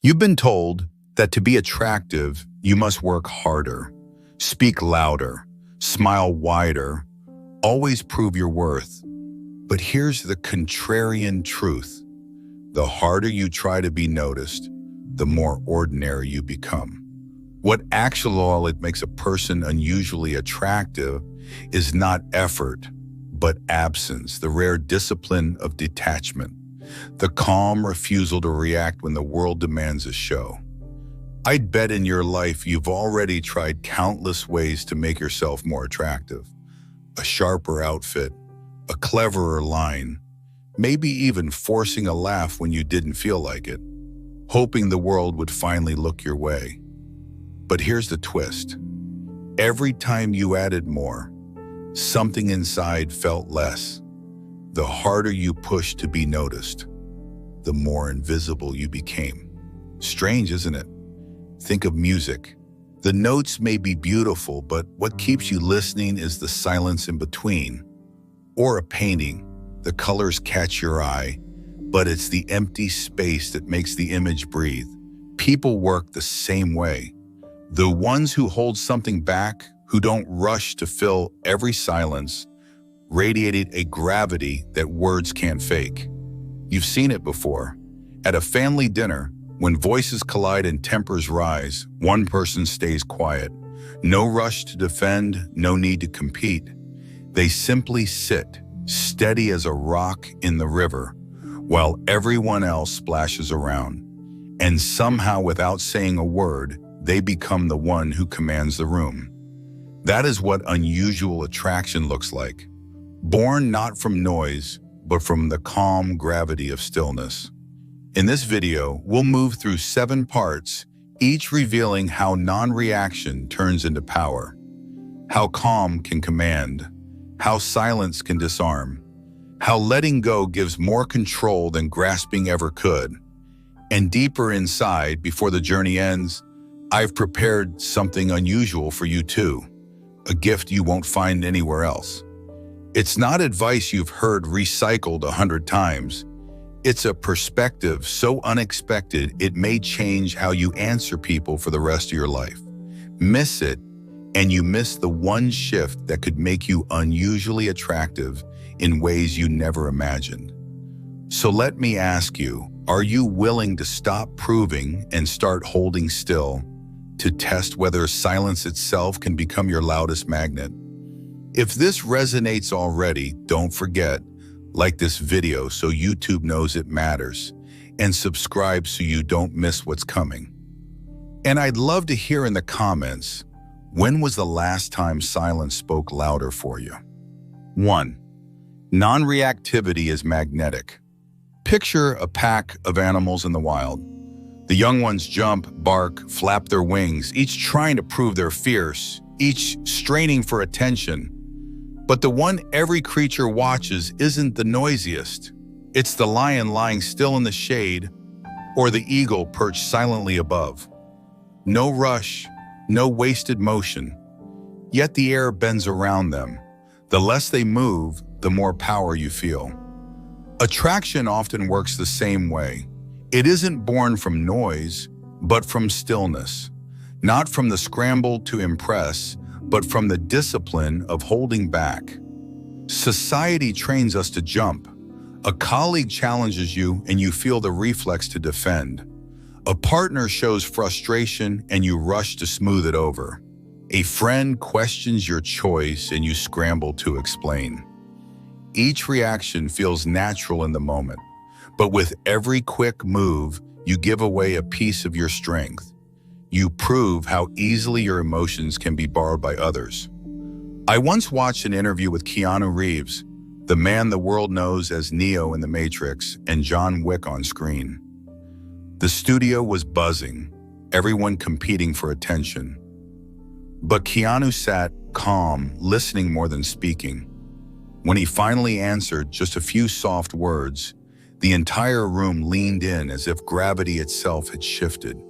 You've been told that to be attractive, you must work harder, speak louder, smile wider, always prove your worth. But here's the contrarian truth. The harder you try to be noticed, the more ordinary you become. What actually makes a person unusually attractive is not effort, but absence, the rare discipline of detachment, the calm refusal to react when the world demands a show. I'd bet in your life you've already tried countless ways to make yourself more attractive. A sharper outfit, a cleverer line, maybe even forcing a laugh when you didn't feel like it, hoping the world would finally look your way. But here's the twist. Every time you added more, something inside felt less. The harder you pushed to be noticed, the more invisible you became. Strange, isn't it? Think of music. The notes may be beautiful, but what keeps you listening is the silence in between. Or a painting. The colors catch your eye, but it's the empty space that makes the image breathe. People work the same way. The ones who hold something back, who don't rush to fill every silence, radiated a gravity that words can't fake. You've seen it before. At a family dinner, when voices collide and tempers rise, one person stays quiet. No rush to defend, no need to compete. They simply sit, steady as a rock in the river, while everyone else splashes around. And somehow, without saying a word, they become the one who commands the room. That is what unusual attraction looks like. Born not from noise, but from the calm gravity of stillness. In this video, we'll move through 7 parts, each revealing how non-reaction turns into power, how calm can command, how silence can disarm, how letting go gives more control than grasping ever could. And deeper inside, before the journey ends, I've prepared something unusual for you too, a gift you won't find anywhere else. It's not advice you've heard recycled 100 times. It's a perspective so unexpected it may change how you answer people for the rest of your life. Miss it, and you miss the one shift that could make you unusually attractive in ways you never imagined. So let me ask you, are you willing to stop proving and start holding still, to test whether silence itself can become your loudest magnet? If this resonates already, don't forget, like this video so YouTube knows it matters, and subscribe so you don't miss what's coming. And I'd love to hear in the comments, when was the last time silence spoke louder for you? 1. Non-reactivity is magnetic. Picture a pack of animals in the wild. The young ones jump, bark, flap their wings, each trying to prove they're fierce, each straining for attention. But the one every creature watches isn't the noisiest. It's the lion lying still in the shade, or the eagle perched silently above. No rush, no wasted motion. Yet the air bends around them. The less they move, the more power you feel. Attraction often works the same way. It isn't born from noise, but from stillness. Not from the scramble to impress, but from the discipline of holding back. Society trains us to jump. A colleague challenges you and you feel the reflex to defend. A partner shows frustration and you rush to smooth it over. A friend questions your choice and you scramble to explain. Each reaction feels natural in the moment, but with every quick move, you give away a piece of your strength. You prove how easily your emotions can be borrowed by others. I once watched an interview with Keanu Reeves, the man the world knows as Neo in The Matrix and John Wick on screen. The studio was buzzing, everyone competing for attention. But Keanu sat calm, listening more than speaking. When he finally answered just a few soft words, the entire room leaned in as if gravity itself had shifted.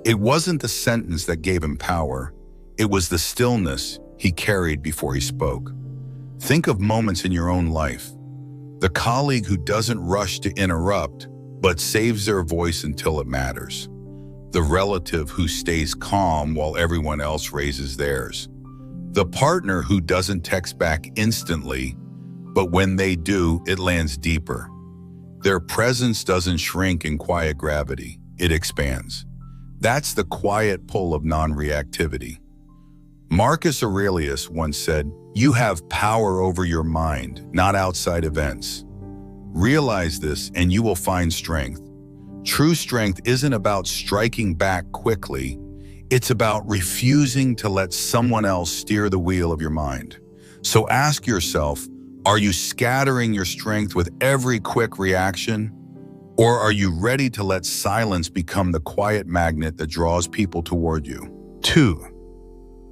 It wasn't the sentence that gave him power. It was the stillness he carried before he spoke. Think of moments in your own life. The colleague who doesn't rush to interrupt, but saves their voice until it matters. The relative who stays calm while everyone else raises theirs. The partner who doesn't text back instantly, but when they do, it lands deeper. Their presence doesn't shrink in quiet gravity, it expands. That's the quiet pull of non-reactivity. Marcus Aurelius once said, "You have power over your mind, not outside events." Realize this and you will find strength. True strength isn't about striking back quickly. It's about refusing to let someone else steer the wheel of your mind. So ask yourself, are you scattering your strength with every quick reaction? Or are you ready to let silence become the quiet magnet that draws people toward you? 2.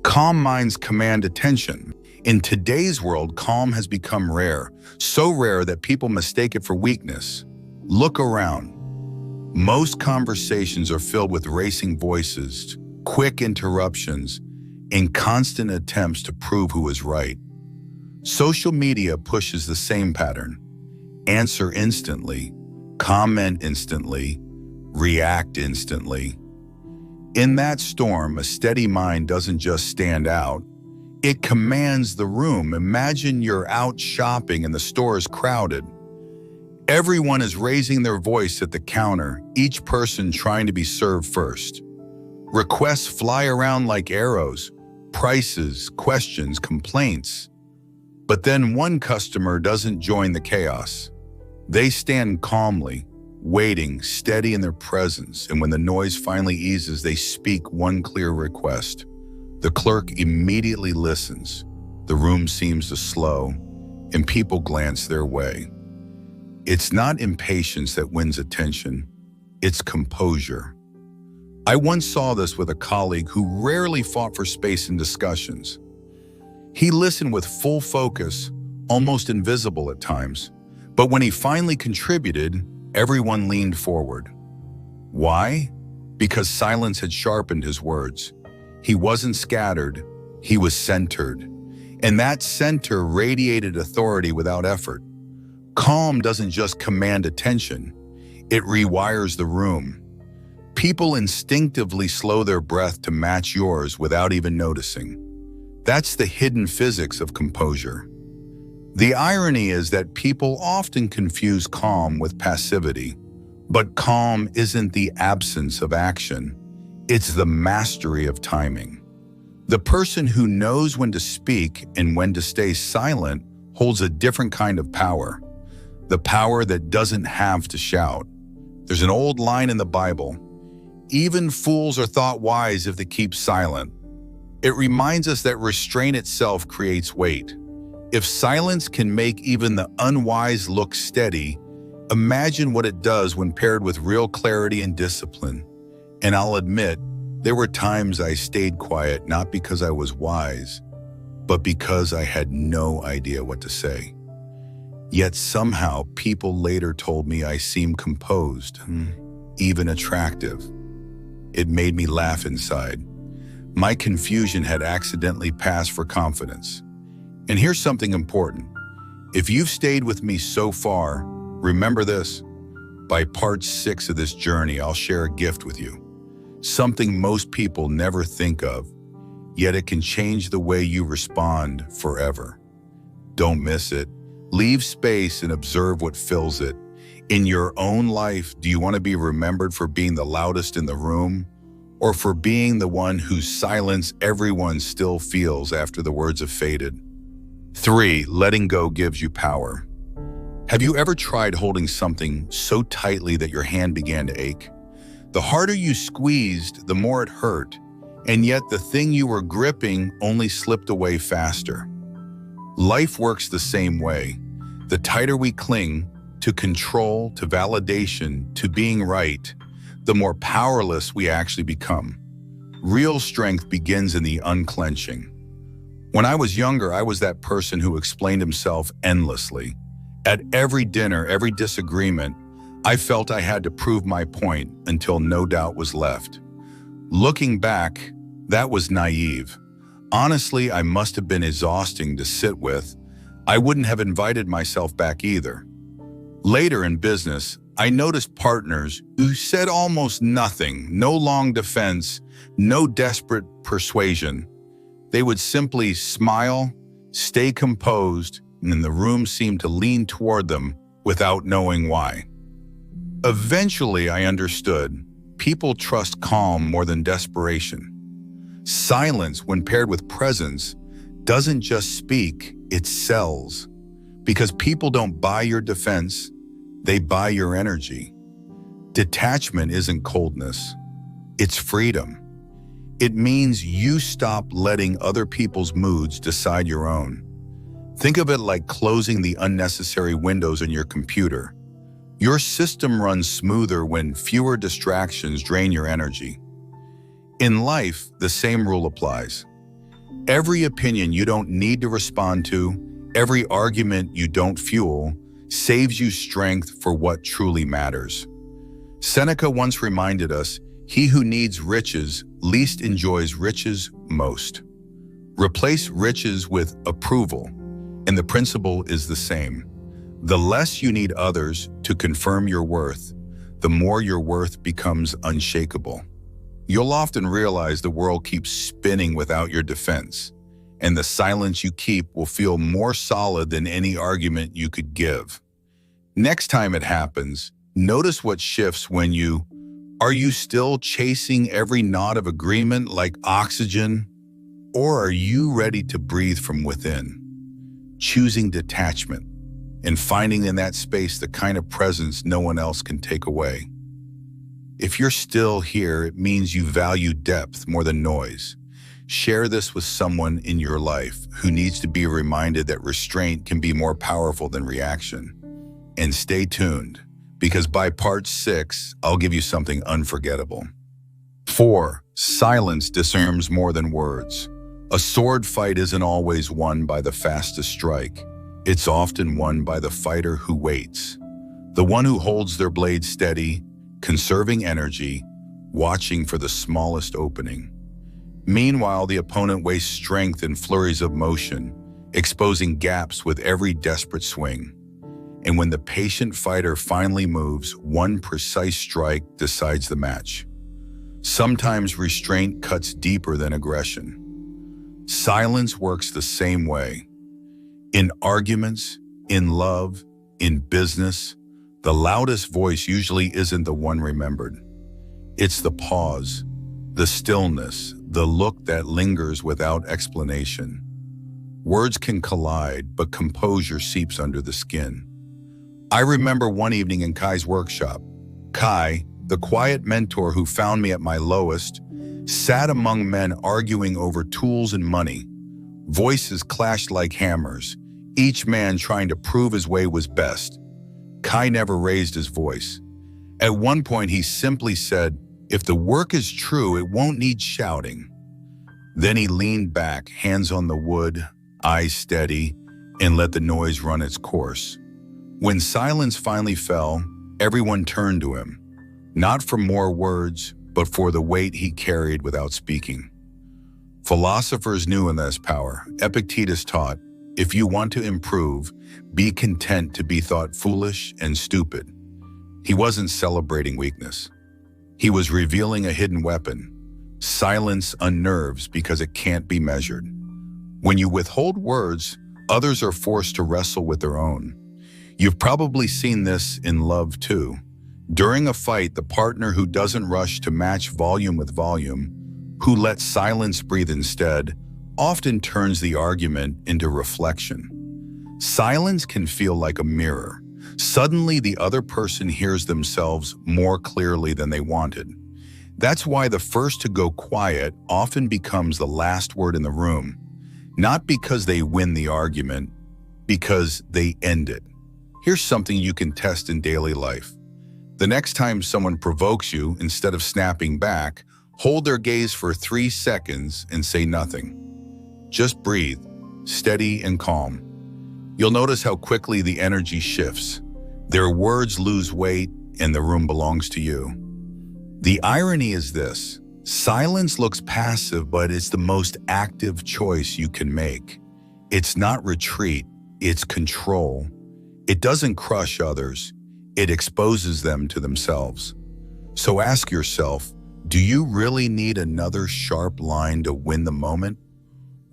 Calm minds command attention. In today's world, calm has become rare, so rare that people mistake it for weakness. Look around. Most conversations are filled with racing voices, quick interruptions, and constant attempts to prove who is right. Social media pushes the same pattern. Answer instantly, comment instantly, react instantly. In that storm, a steady mind doesn't just stand out, it commands the room. Imagine you're out shopping and the store is crowded. Everyone is raising their voice at the counter, each person trying to be served first. Requests fly around like arrows, prices, questions, complaints. But then one customer doesn't join the chaos. They stand calmly, waiting, steady in their presence, and when the noise finally eases, they speak one clear request. The clerk immediately listens. The room seems to slow, and people glance their way. It's not impatience that wins attention, it's composure. I once saw this with a colleague who rarely fought for space in discussions. He listened with full focus, almost invisible at times, but when he finally contributed, everyone leaned forward. Why? Because silence had sharpened his words. He wasn't scattered, he was centered. And that center radiated authority without effort. Calm doesn't just command attention, it rewires the room. People instinctively slow their breath to match yours without even noticing. That's the hidden physics of composure. The irony is that people often confuse calm with passivity, but calm isn't the absence of action, it's the mastery of timing. The person who knows when to speak and when to stay silent holds a different kind of power, the power that doesn't have to shout. There's an old line in the Bible, "Even fools are thought wise if they keep silent." It reminds us that restraint itself creates weight. If silence can make even the unwise look steady, imagine what it does when paired with real clarity and discipline. And I'll admit, there were times I stayed quiet not because I was wise, but because I had no idea what to say. Yet somehow people later told me I seemed composed, even attractive. It made me laugh inside. My confusion had accidentally passed for confidence. And here's something important. If you've stayed with me so far, remember this. By part 6 of this journey, I'll share a gift with you. Something most people never think of, yet it can change the way you respond forever. Don't miss it. Leave space and observe what fills it. In your own life, do you want to be remembered for being the loudest in the room, or for being the one whose silence everyone still feels after the words have faded? 3. Letting go gives you power. Have you ever tried holding something so tightly that your hand began to ache? The harder you squeezed, the more it hurt, and yet the thing you were gripping only slipped away faster. Life works the same way. The tighter we cling to control, to validation, to being right, the more powerless we actually become. Real strength begins in the unclenching. When I was younger, I was that person who explained himself endlessly. At every dinner, every disagreement, I felt I had to prove my point until no doubt was left. Looking back, that was naive. Honestly, I must have been exhausting to sit with. I wouldn't have invited myself back either. Later in business, I noticed partners who said almost nothing, no long defense, no desperate persuasion. They would simply smile, stay composed, and the room seemed to lean toward them without knowing why. Eventually, I understood. People trust calm more than desperation. Silence, when paired with presence, doesn't just speak, it sells. Because people don't buy your defense, they buy your energy. Detachment isn't coldness, it's freedom. It means you stop letting other people's moods decide your own. Think of it like closing the unnecessary windows in your computer. Your system runs smoother when fewer distractions drain your energy. In life, the same rule applies. Every opinion you don't need to respond to, every argument you don't fuel, saves you strength for what truly matters. Seneca once reminded us, "He who needs riches least enjoys riches most." Replace riches with approval, and the principle is the same. The less you need others to confirm your worth, the more your worth becomes unshakable. You'll often realize the world keeps spinning without your defense, and the silence you keep will feel more solid than any argument you could give. Next time it happens, notice what shifts when are you still chasing every knot of agreement like oxygen? Or are you ready to breathe from within? Choosing detachment and finding in that space the kind of presence no one else can take away. If you're still here, it means you value depth more than noise. Share this with someone in your life who needs to be reminded that restraint can be more powerful than reaction. And stay tuned, because by part 6, I'll give you something unforgettable. 4. Silence disarms more than words. A sword fight isn't always won by the fastest strike. It's often won by the fighter who waits. The one who holds their blade steady, conserving energy, watching for the smallest opening. Meanwhile, the opponent wastes strength in flurries of motion, exposing gaps with every desperate swing. And when the patient fighter finally moves, one precise strike decides the match. Sometimes restraint cuts deeper than aggression. Silence works the same way. In arguments, in love, in business, the loudest voice usually isn't the one remembered. It's the pause, the stillness, the look that lingers without explanation. Words can collide, but composure seeps under the skin. I remember one evening in Kai's workshop. Kai, the quiet mentor who found me at my lowest, sat among men arguing over tools and money. Voices clashed like hammers, each man trying to prove his way was best. Kai never raised his voice. At one point, he simply said, "If the work is true, it won't need shouting." Then he leaned back, hands on the wood, eyes steady, and let the noise run its course. When silence finally fell, everyone turned to him, not for more words, but for the weight he carried without speaking. Philosophers knew in this power. Epictetus taught, if you want to improve, be content to be thought foolish and stupid. He wasn't celebrating weakness. He was revealing a hidden weapon. Silence unnerves because it can't be measured. When you withhold words, others are forced to wrestle with their own. You've probably seen this in love too. During a fight, the partner who doesn't rush to match volume with volume, who lets silence breathe instead, often turns the argument into reflection. Silence can feel like a mirror. Suddenly, the other person hears themselves more clearly than they wanted. That's why the first to go quiet often becomes the last word in the room, not because they win the argument, because they end it. Here's something you can test in daily life. The next time someone provokes you, instead of snapping back, hold their gaze for 3 seconds and say nothing. Just breathe, steady and calm. You'll notice how quickly the energy shifts. Their words lose weight and the room belongs to you. The irony is this: silence looks passive, but it's the most active choice you can make. It's not retreat, it's control. It doesn't crush others, it exposes them to themselves. So ask yourself, do you really need another sharp line to win the moment?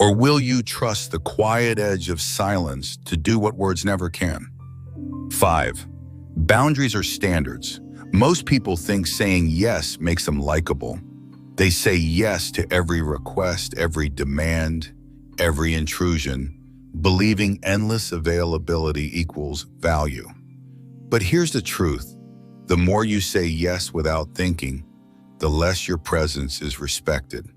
Or will you trust the quiet edge of silence to do what words never can? 5. Boundaries are standards. Most people think saying yes makes them likable. They say yes to every request, every demand, every intrusion, believing endless availability equals value. But here's the truth. The more you say yes without thinking, the less your presence is respected.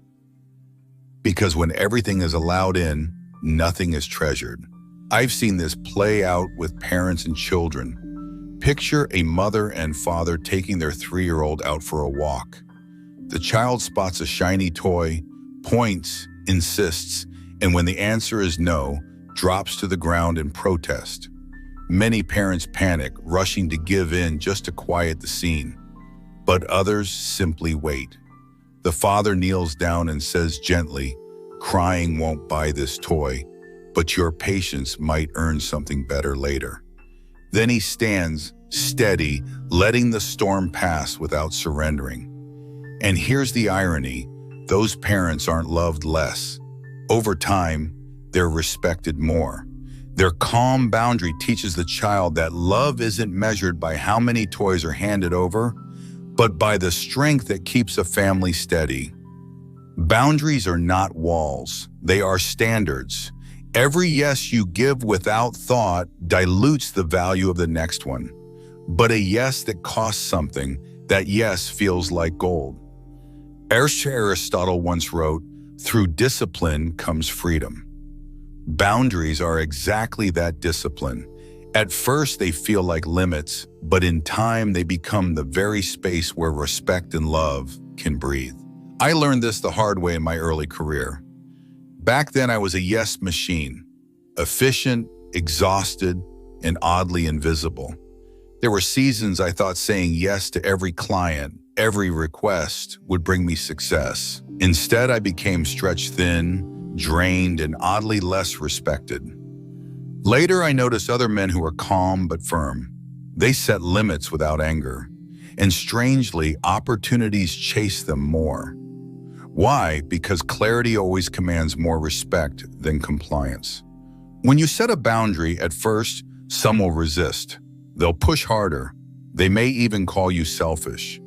Because when everything is allowed in, nothing is treasured. I've seen this play out with parents and children. Picture a mother and father taking their 3-year-old out for a walk. The child spots a shiny toy, points, insists, and when the answer is no, drops to the ground in protest. Many parents panic, rushing to give in just to quiet the scene. But others simply wait. The father kneels down and says gently, "Crying won't buy this toy, but your patience might earn something better later." Then he stands, steady, letting the storm pass without surrendering. And here's the irony, those parents aren't loved less. Over time, they're respected more. Their calm boundary teaches the child that love isn't measured by how many toys are handed over, but by the strength that keeps a family steady. Boundaries are not walls, they are standards. Every yes you give without thought dilutes the value of the next one. But a yes that costs something, that yes feels like gold. Aristotle once wrote, "Through discipline comes freedom." Boundaries are exactly that discipline. At first they feel like limits, but in time they become the very space where respect and love can breathe. I learned this the hard way in my early career. Back then I was a yes machine, efficient, exhausted, and oddly invisible. There were seasons I thought saying yes to every client, every request would bring me success. Instead, I became stretched thin, drained, and oddly less respected. Later, I noticed other men who were calm but firm. They set limits without anger. And strangely, opportunities chased them more. Why? Because clarity always commands more respect than compliance. When you set a boundary, at first, some will resist. They'll push harder. They may even call you selfish.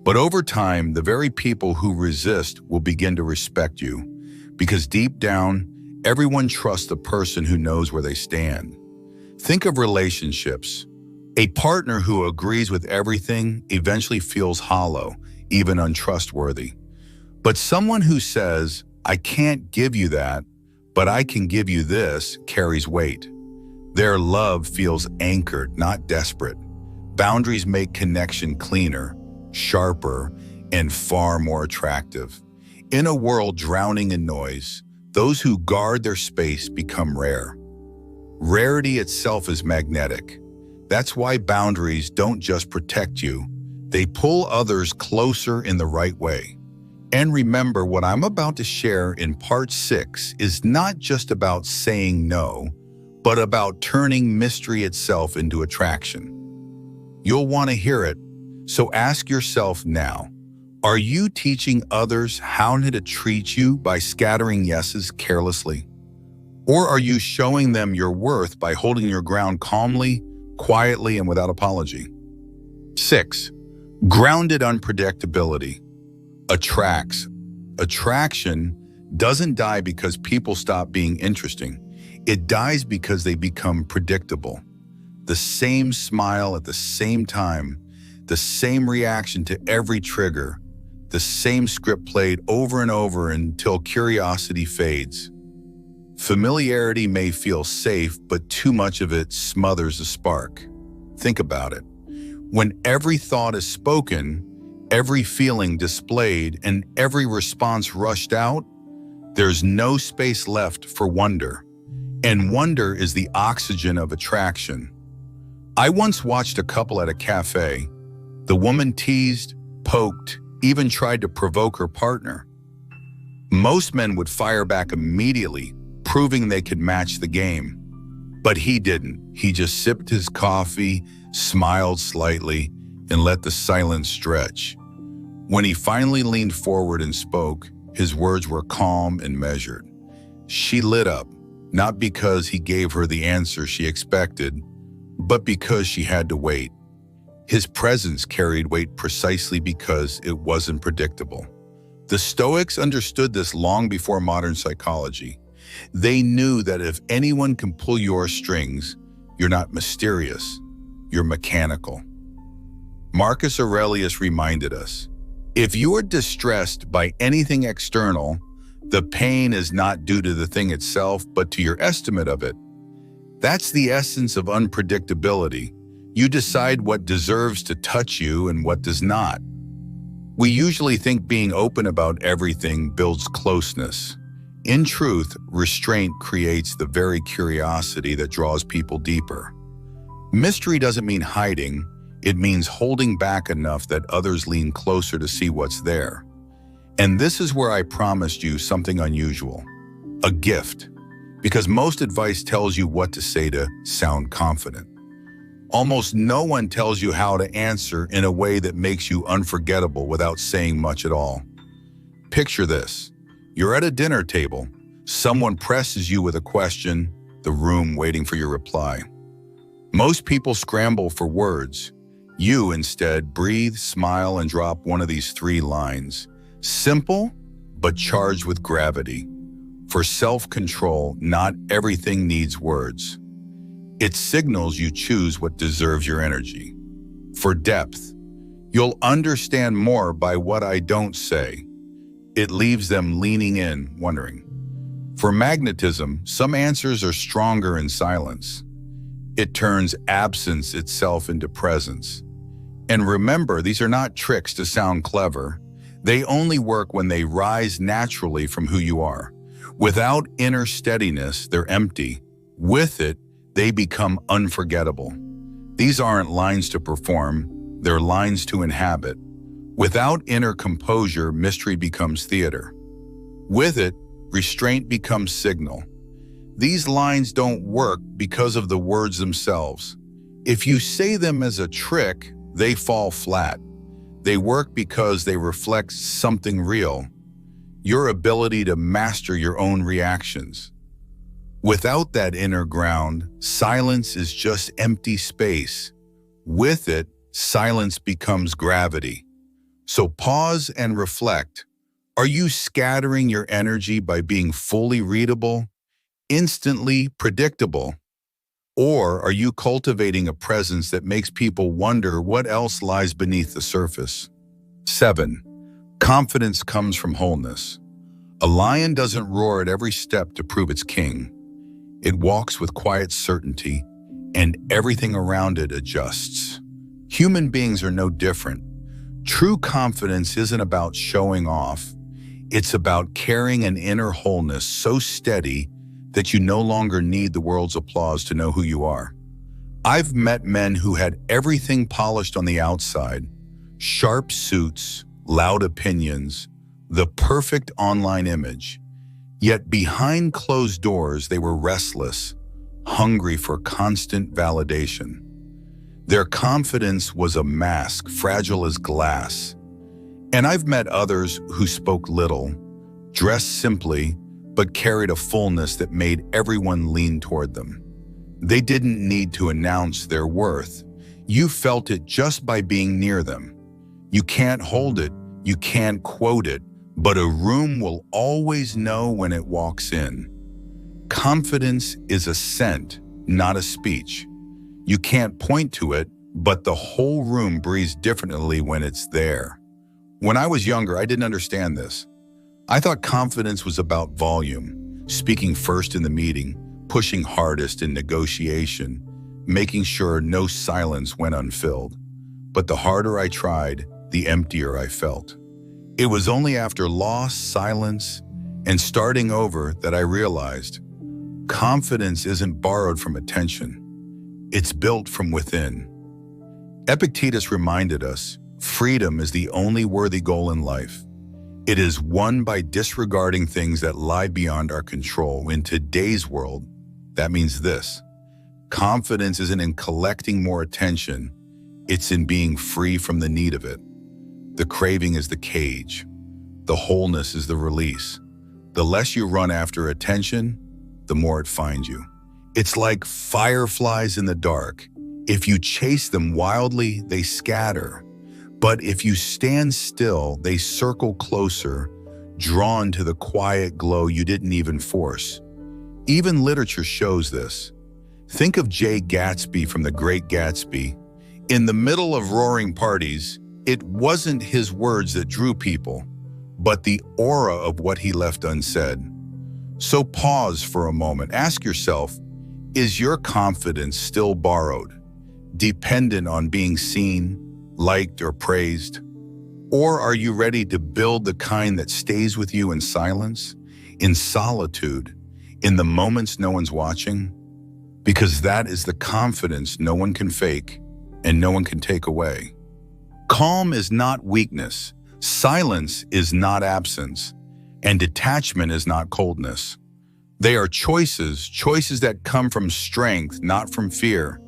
But over time, the very people who resist will begin to respect you. Because deep down, everyone trusts the person who knows where they stand. Think of relationships. A partner who agrees with everything eventually feels hollow, even untrustworthy. But someone who says, "I can't give you that, but I can give you this," carries weight. Their love feels anchored, not desperate. Boundaries make connection cleaner, sharper, and far more attractive. In a world drowning in noise, those who guard their space become rare. Rarity itself is magnetic. That's why boundaries don't just protect you, they pull others closer in the right way. And remember, what I'm about to share in part 6 is not just about saying no, but about turning mystery itself into attraction. You'll want to hear it, so ask yourself now, are you teaching others how to treat you by scattering yeses carelessly? Or are you showing them your worth by holding your ground calmly, quietly, and without apology? 6. Grounded unpredictability. Attracts. Attraction doesn't die because people stop being interesting. It dies because they become predictable. The same smile at the same time, the same reaction to every trigger, the same script played over and over until curiosity fades. Familiarity may feel safe, but too much of it smothers the spark. Think about it. When every thought is spoken, every feeling displayed, and every response rushed out, there's no space left for wonder. And wonder is the oxygen of attraction. I once watched a couple at a cafe. The woman teased, poked, even tried to provoke her partner. Most men would fire back immediately, proving they could match the game. But he didn't. He just sipped his coffee, smiled slightly, and let the silence stretch. When he finally leaned forward and spoke, his words were calm and measured. She lit up, not because he gave her the answer she expected, but because she had to wait. His presence carried weight precisely because it wasn't predictable. The Stoics understood this long before modern psychology. They knew that if anyone can pull your strings, you're not mysterious, you're mechanical. Marcus Aurelius reminded us, if you're distressed by anything external, the pain is not due to the thing itself, but to your estimate of it. That's the essence of unpredictability. You decide what deserves to touch you and what does not. We usually think being open about everything builds closeness. In truth, restraint creates the very curiosity that draws people deeper. Mystery doesn't mean hiding. It means holding back enough that others lean closer to see what's there. And this is where I promised you something unusual, a gift, because most advice tells you what to say to sound confident. Almost no one tells you how to answer in a way that makes you unforgettable without saying much at all. Picture this. You're at a dinner table. Someone presses you with a question, the room waiting for your reply. Most people scramble for words. You instead breathe, smile, and drop one of these 3 lines. Simple, but charged with gravity. For self-control, not everything needs words. It signals you choose what deserves your energy. For depth, you'll understand more by what I don't say. It leaves them leaning in, wondering. For magnetism, some answers are stronger in silence. It turns absence itself into presence. And remember, these are not tricks to sound clever. They only work when they rise naturally from who you are. Without inner steadiness, they're empty. With it, they become unforgettable. These aren't lines to perform, they're lines to inhabit. Without inner composure, mystery becomes theater. With it, restraint becomes signal. These lines don't work because of the words themselves. If you say them as a trick, they fall flat. They work because they reflect something real, your ability to master your own reactions. Without that inner ground, silence is just empty space. With it, silence becomes gravity. So pause and reflect. Are you scattering your energy by being fully readable, instantly predictable? Or are you cultivating a presence that makes people wonder what else lies beneath the surface? 7. Confidence comes from wholeness. A lion doesn't roar at every step to prove it's king. It walks with quiet certainty, and everything around it adjusts. Human beings are no different. True confidence isn't about showing off. It's about carrying an inner wholeness so steady that you no longer need the world's applause to know who you are. I've met men who had everything polished on the outside, sharp suits, loud opinions, the perfect online image. Yet behind closed doors, they were restless, hungry for constant validation. Their confidence was a mask, fragile as glass. And I've met others who spoke little, dressed simply, but carried a fullness that made everyone lean toward them. They didn't need to announce their worth. You felt it just by being near them. You can't hold it, you can't quote it, but a room will always know when it walks in. Confidence is a scent, not a speech. You can't point to it, but the whole room breathes differently when it's there. When I was younger, I didn't understand this. I thought confidence was about volume, speaking first in the meeting, pushing hardest in negotiation, making sure no silence went unfilled. But the harder I tried, the emptier I felt. It was only after loss, silence, and starting over that I realized confidence isn't borrowed from attention. It's built from within. Epictetus reminded us, freedom is the only worthy goal in life. It is won by disregarding things that lie beyond our control. In today's world, that means this. Confidence isn't in collecting more attention, it's in being free from the need of it. The craving is the cage. The wholeness is the release. The less you run after attention, the more it finds you. It's like fireflies in the dark. If you chase them wildly, they scatter. But if you stand still, they circle closer, drawn to the quiet glow you didn't even force. Even literature shows this. Think of Jay Gatsby from The Great Gatsby. In the middle of roaring parties, it wasn't his words that drew people, but the aura of what he left unsaid. So pause for a moment. Ask yourself, is your confidence still borrowed, dependent on being seen, liked, or praised? Or are you ready to build the kind that stays with you in silence, in solitude, in the moments no one's watching? Because that is the confidence no one can fake and no one can take away. Calm is not weakness, silence is not absence, and detachment is not coldness. They are choices that come from strength, not from fear.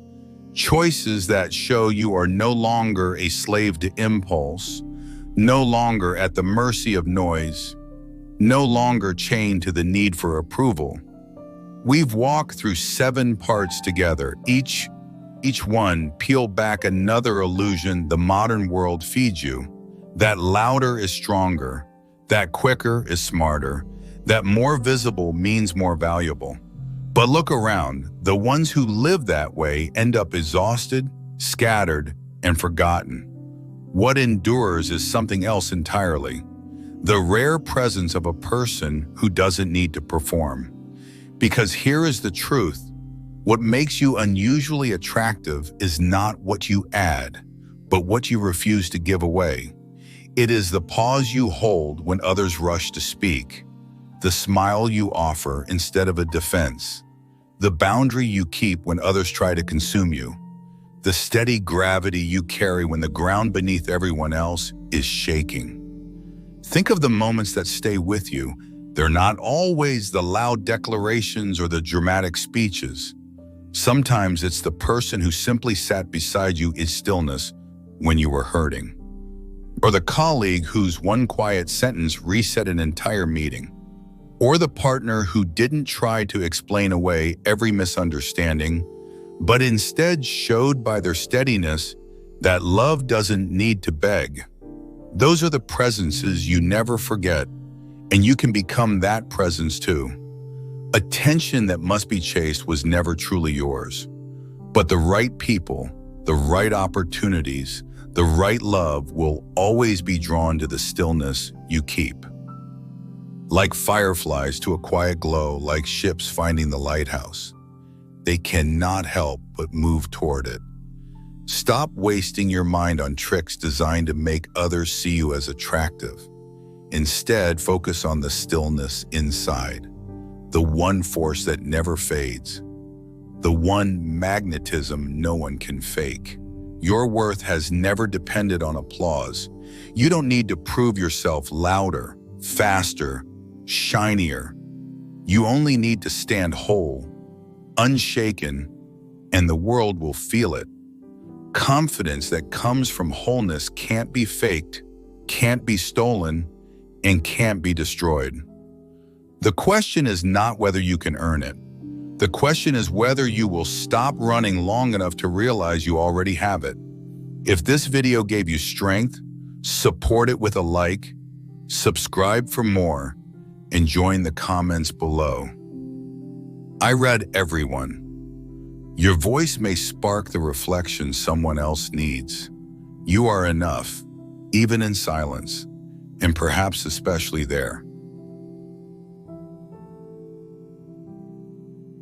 Choices that show you are no longer a slave to impulse, no longer at the mercy of noise, no longer chained to the need for approval. We've walked through 7 parts together, each one peel back another illusion the modern world feeds you. That louder is stronger, that quicker is smarter, that more visible means more valuable. But look around, the ones who live that way end up exhausted, scattered, and forgotten. What endures is something else entirely. The rare presence of a person who doesn't need to perform. Because here is the truth. What makes you unusually attractive is not what you add, but what you refuse to give away. It is the pause you hold when others rush to speak, the smile you offer instead of a defense, the boundary you keep when others try to consume you, the steady gravity you carry when the ground beneath everyone else is shaking. Think of the moments that stay with you. They're not always the loud declarations or the dramatic speeches. Sometimes it's the person who simply sat beside you in stillness when you were hurting. Or the colleague whose one quiet sentence reset an entire meeting. Or the partner who didn't try to explain away every misunderstanding, but instead showed by their steadiness that love doesn't need to beg. Those are the presences you never forget, and you can become that presence too. Attention that must be chased was never truly yours, but the right people, the right opportunities, the right love will always be drawn to the stillness you keep. Like fireflies to a quiet glow, like ships finding the lighthouse. They cannot help but move toward it. Stop wasting your mind on tricks designed to make others see you as attractive. Instead, focus on the stillness inside, the one force that never fades, the one magnetism no one can fake. Your worth has never depended on applause. You don't need to prove yourself louder, faster, shinier. You only need to stand whole, unshaken, and the world will feel it. Confidence that comes from wholeness can't be faked, can't be stolen, and can't be destroyed. The question is not whether you can earn it. The question is whether you will stop running long enough to realize you already have it. If this video gave you strength, support it with a like, subscribe for more, and join the comments below. I read everyone. Your voice may spark the reflection someone else needs. You are enough, even in silence, and perhaps especially there.